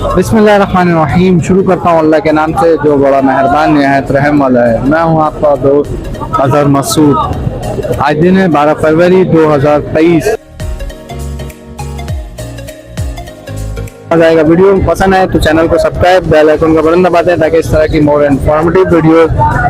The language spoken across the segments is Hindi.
बिस्मिल्लाहिर्रहमानिर्रहीम। शुरू करता हूँ अल्लाह के नाम से जो बड़ा मेहरबान निहायत रहम वाला है। मैं हूँ आपका दोस्त अजहर मसूद। आज दिन है 12 फरवरी 2023। आएगा वीडियो पसंद आए तो चैनल को सब्सक्राइब, बेल आइकन का बटन दबाते हैं ताकि इस तरह की मोर इन्फॉर्मेटिव वीडियो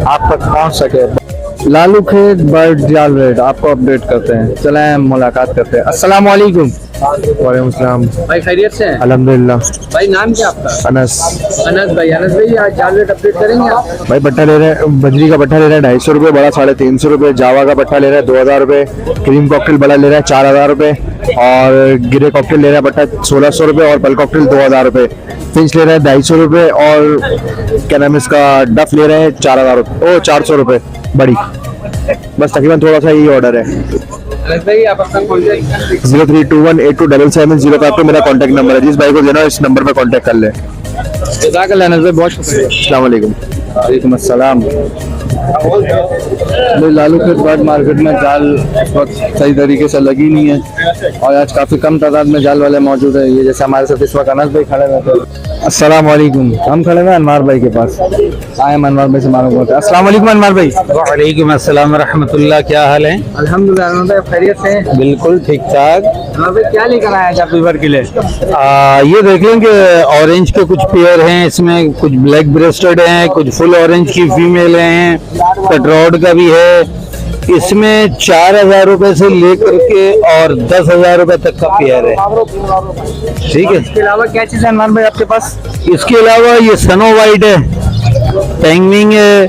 आप तक पहुंच सके। लालू खेत बर्ड जाल रेड आपको अपडेट करते हैं। चलें मुलाकात करते हैं। अस्सलाम वालेकुम। वालेकुम सलाम भाई, खैरियत से हैं? अल्हम्दुलिल्लाह। भाई, नाम क्या आपका? अनस। अनस भाई, आज जाल रेट अपडेट करेंगे आप? भाई बट्टा ले रहे हैं, बजरी का बट्टा ले रहे हैं 250 रुपये, बड़ा 350 रुपये। जावा का बट्टा ले रहा है 2000 रुपये। क्रीम कॉकटेल बड़ा ले रहा है 4000 रुपये और गिरे कॉकटेल ले रहा है बट्टा 1600 रुपये और पल कॉकटेल 2000 रुपये। फिंच ले रहा है 250 रुपये और क्या नाम है इसका डफ ले रहे हैं 4000 रुपये, ओ 400 रुपये बड़ी। बस तकरीबन थोड़ा सा यही ऑर्डर है। अनस भाई, आप अपना खोल जाइए। 0321827705 पे मेरा कॉन्टैक्ट नंबर है। जिस भाई को देना इस नंबर पे कॉन्टैक्ट कर ले। जज़ाकल्लाह अनस भाई, बहुत शुक्रिया। अस्सलाम वालेकुम। वालेकुम अस्सलाम। लालू खेत बर्ड मार्केट में जाल इस वक्त सही तरीके से लगी नहीं है और आज काफ़ी कम तादाद में जाल वाले मौजूद है। ये जैसे हमारे साथ इस वक्त अनस भाई खड़े हुए थे। अस्सलाम वालेकुम। हम खड़े हुए अनवार भाई के पास। आए अनवार भाई से मालूम होता है। अस्सलाम वालेकुम अनवार भाई। वालेकुम अस्सलाम रहमतुल्लाह। क्या हाल है? अल्हम्दुलिल्लाह। अनस भाई, खैरियत से हैं? बिल्कुल ठीक ठाक। अनस भाई, क्या लेकर आए हैं आप वीवर के लिए? ये देख लें कि ऑरेंज के कुछ पेयर हैं, इसमें कुछ ब्लैक ब्रेस्टेड हैं, कुछ फुल ऑरेंज की फीमेल हैं, कटरॉड का भी है। इसमें 4000 रुपए से लेकर के और 10,000 रुपए तक का पेयर है। ठीक है। इसके अलावा क्या चीज़ है अनवर भाई आपके पास? इसके अलावा ये सनो वाइट है, पेंगविंग है,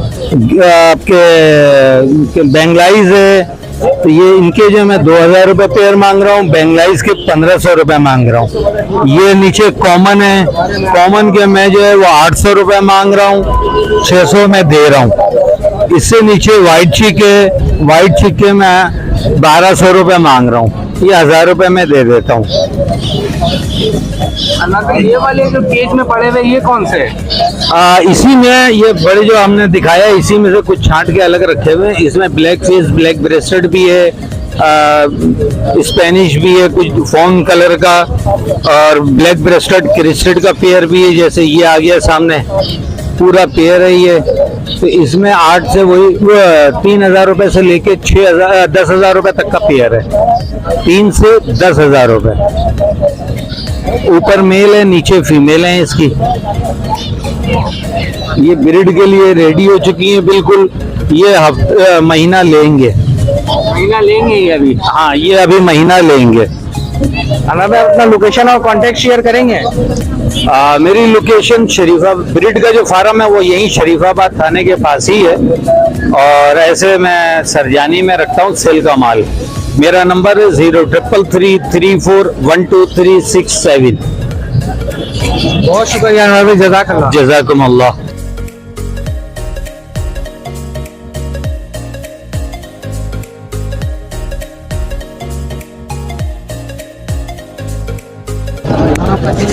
आपके बेंगलाइज है। तो ये इनके जो मैं 2000 रुपए पेयर मांग रहा हूँ, बेंगलाइज के 1500 रुपए मांग रहा हूँ। ये नीचे कॉमन है, कॉमन के मैं जो है वो 800 रुपए मांग रहा हूँ, 600 में दे रहा हूँ। इससे नीचे वाइट चिक है, वाइट चिक के मैं 1200 रुपए मांग रहा हूँ, ये 1000 रुपए में दे देता हूँ। अनवर भाई, ये वाले जो केज में पड़े हुए ये कौन से हैं? इसी में ये बड़े जो हमने दिखाया इसी में से कुछ छांट के अलग रखे हुए हैं। इसमें ब्लैक फेस ब्लैक ब्रेस्टेड भी है, स्पेनिश भी है, कुछ फोन कलर का और ब्लैक ब्रेस्टेड क्रिस्टेड का पेयर भी है। जैसे ये आ गया सामने, पूरा पेयर है ये। तो इसमें 8 से वही 3000 रुपए से लेके 6000 10,000 रुपए तक का पेयर है। 3 से 10,000 रुपए। ऊपर मेल है, नीचे फीमेल है इसकी। ये ब्रीड के लिए रेडी हो चुकी है बिल्कुल। ये महीना लेंगे। महीना लेंगे ये अभी? हाँ, ये अभी महीना लेंगे। अनवर भाई, अपना लोकेशन और कांटेक्ट शेयर करेंगे? मेरी लोकेशन शरीफा ब्रीड का जो फार्म है वो यहीं शरीफाबाद थाने के पास ही है और ऐसे मैं सरजानी में रखता हूँ सेल का माल। मेरा नंबर है 0333412367। बहुत शुक्रिया अनवर भाई, जज़ाकल्लाह। जज़ाकुमुल्लाह।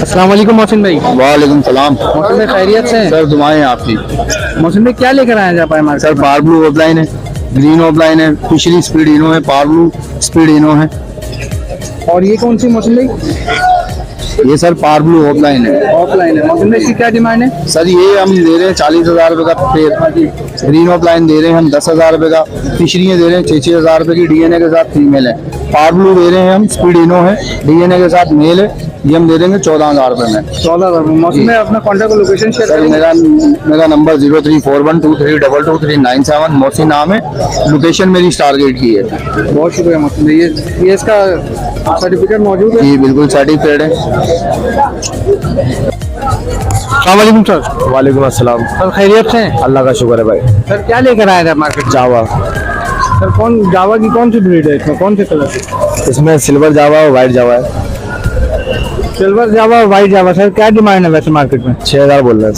अस्सलाम वालेकुम मोहसिन भाई। वालेकुम सलाम। मोहसिन भाई, खैरियत से हैं? सर दुआएं आपकी। मोहसिन भाई, क्या लेकर आए हैं आप हमारे? सर पार ब्लू ऑफलाइन है, ग्रीन ऑफलाइन है, फिशरी स्पीड इनो है, पार ब्लू स्पीड इनो है। और ये कौन सी मोहसिन भाई? ये सर पार ब्लू ऑफलाइन है। ऑफलाइन है। मोहसिन भाई, इसकी क्या डिमांड है? सर ये हम दे रहे हैं 40,000 रुपए का पेयर। ग्रीन ऑफलाइन दे रहे हैं हम 10,000 रुपए का। फिशरी दे रहे हैं 6,000 रुपए की, डीएनए के साथ फीमेल है। पार ब्लू दे रहे हैं हम, स्पीड इनो है, डीएनए के साथ मेल है। ये हम दे देंगे 14,000 रुपए में। 14,000 में। मोहसिन भाई, अपना कॉन्टैक्ट और लोकेशन शेयर सर करेंगे? मेरा नंबर 034123222397 मोहसिन नाम है। लोकेशन मेरी स्टार गेट की है। बहुत शुक्रिया मोहसिन भाई। ये इसका सर्टिफिकेट मौजूद है? ये बिल्कुल सर्टिफाइड है। अस्सलाम वालेकुम सर। वालेकुम अस्सलाम। सर, खैरियत से हैं? अल्लाह का शुक्र है भाई। सर, क्या लेकर आए थे मार्केट? जावा। सर, कौन जावा की कौन सी ब्रीड है? इसमें कौन से कलर? इसमें सिल्वर जावा और वाइट जावा है। सिल्वर जावा और व्हाइट जावा। सर, क्या डिमांड है वैसे मार्केट में? 6,000 बोल रहे हैं।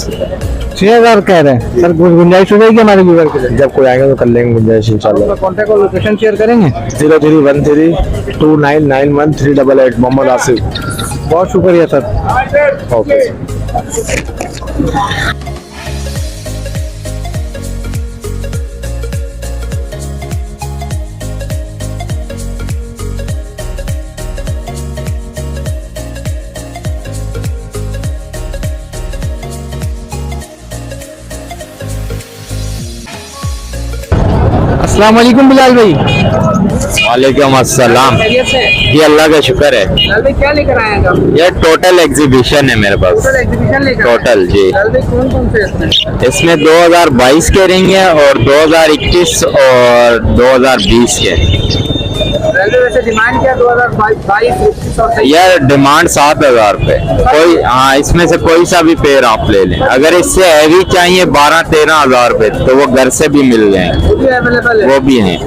6,000 कह रहे हैं। सर, कुछ गुंजाइश हो जाएगी हमारे व्यूअर के लिए? जब कोई आएगा तो कर लेंगे गुंजाइश इंशाल्लाह। कॉन्टैक्ट और लोकेशन शेयर करेंगे? 0313299138 मोहम्मद आसिफ। बहुत शुक्रिया सर। ओके। अस्सलाम वालेकुम बिलाल भाई। वालेकुम अस्सलाम। जी अल्लाह का शुक्र है। बिलाल भाई क्या लेकर आए हैं आप? ये टोटल एग्जीबिशन है मेरे पास। एग्जीबिशन लेकर टोटल जी। बिलाल भाई कौन कौन से इसमें? इसमें 2022 के रिंग है और 2021 और 2020 के। रेलवे वैसे डिमांड क्या 2022 और यार डिमांड 7,000 रुपए। कोई हाँ इसमें से कोई सा भी पेयर आप ले लें। अगर इससे हैवी चाहिए 12-13 हजार रुपए तो वो घर से भी मिल जाएंगे, वो भी अवेलेबल है। वो भी हैं।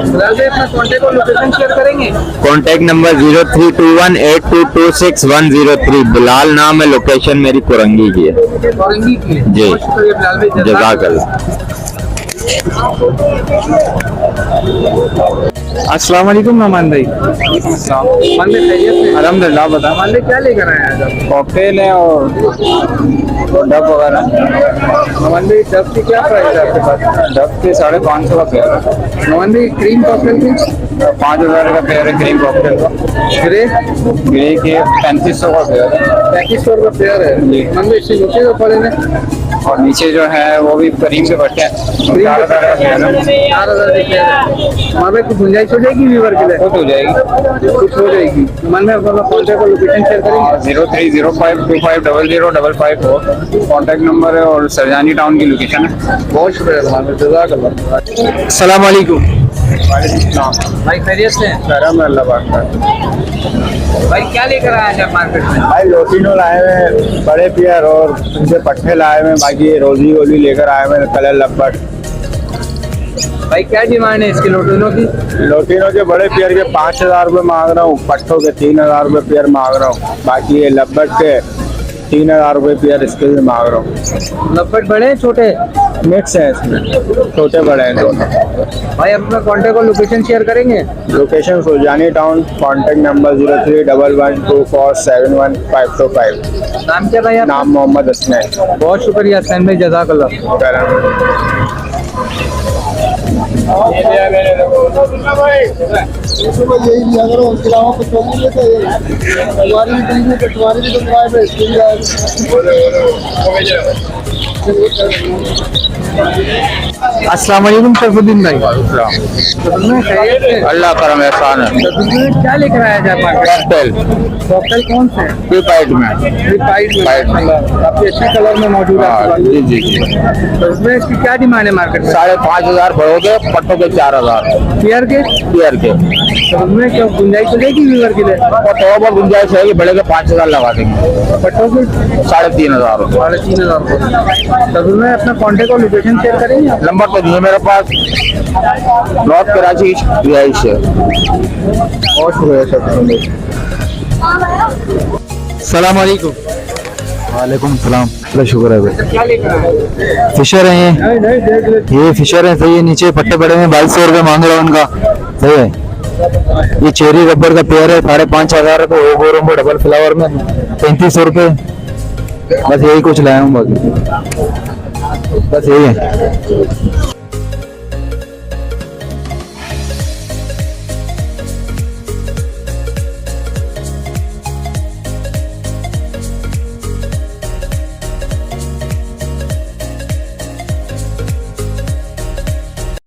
बिलाल भाई अपना कॉन्टेक्ट और लोकेशन शेयर करेंगे? कॉन्टेक्ट नंबर 03218226 बिलाल नाम है, लोकेशन मेरी कुरंगी की है। औरंगी की। जी। बहुत शुक्रिया बिलाल भाई। जज़ाकल्लाह। अस्सलाम वालेकुम नमान भाई। मान भाई खैरियत से? अल्हम्दुलिल्लाह। बता मान भाई क्या लेकर आए हैं आज आप? कॉकटेल है और डब वगैरह। नमान भाई डब की क्या प्राइस है आपके पास? डब के 550 का पेयर है। नमान भाई क्रीम कॉकटेल की 5,000 का पेयर है क्रीम कॉकटेल का। ग्रे ग्रे के 3500 का पेयर है। 3500 का पेयर है। नमान भाई इससे नीचे जो पड़े हैं और नीचे जो है वो भी करीम के बच्चे हैं। 4,000 का पेयर है। 4000 के पेयर है। नमान भाई कुछ गुंजाइश हो जाएगी व्यूवर के लिए? कुछ हो जाएगी। कुछ हो जाएगी। नमान भाई अपना कॉन्टेक्ट और लोकेशन शेयर करेंगे? 0305250054 कॉन्टैक्ट नंबर है और सरजानी टाउन की लोकेशन है। बहुत शुक्रिया नमान भाई। जज़ाकल्लाह। अस्सलाम वालेकुम भाई खैरियत से? अल्लाह बात कर। भाई क्या लेकर आए हैं आप मार्केट में? भाई लोटिनो लाए हुए हैं, बड़े पियर और उनसे पट्टे लाए हुए हैं, बाकी रोजी वोली लेकर आए हुए हैं, कलर लपट। भाई क्या डिमांड है इसके लोटिनो की? लोटिनो के बड़े पियर के 5,000 रुपये मांग रहा हूँ, पट्टों के 3,000 रुपये पियर मांग रहा हूँ, बाकी ये लपट के 3,000 रुपये पियर इसके भी मांग रहा हूँ। लपट बड़े हैं छोटे? मिक्स है इसमें, छोटे बड़े हैं दोनों। भाई अपना कॉन्टेक्ट और लोकेशन शेयर करेंगे? Location Surjani town, contact number 0311247155। नाम क्या भाई आपका? नाम मोहम्मद हसनैन। बहुत शुक्रिया हसनैन भाई। जज़ाकल्लाह। अस्सलाम वालेकुम शरफुद्दीन भाई। अल्लाह करम एहसान है। क्या लेकर आया जाए मार्केट? कॉकटेल कॉकटेल कौन से हैं? प्रीपाइड में। पाइड में काफी अच्छे कलर में मौजूद है आपके पास। जी जी जी। तो इसमें इसकी क्या डिमांड है मार्केट में? 5,500 बढ़ोगे, पट्टों के 4,000 पेयर के? पियर के। तो उसमें क्या गुंजाइश हो जाएगी व्यूवर के लिए? और थोड़ा बहुत गुंजाइश है कि बड़े के 5,000 लगा देंगे, पट्टों की 3,500 रुपये। 3,500। तो उसमें अपना कॉन्टेक्ट और लोकेशन शेयर करेंगे आप? नंबर तो नहीं है मेरे पास। नॉर्थ कराची रिहाइश है। बहुत शुक्रिया सर। सलाम वालेकुम। वालेकुम सलाम। अल्लाह शुक्र है भाई। क्या लेकर आए? फिशर है ये फिशर है। सही है। नीचे पट्टे पड़े हैं, 2,200 रुपये मांग रहा हूँ उनका। सही है। ये चेरी रबर का पेयर है, 5,500 रुपये। ओगोरोम्बो डबल फ्लावर में 3,500 रुपये। बस यही कुछ लाया हूँ, बाकी बस यही है।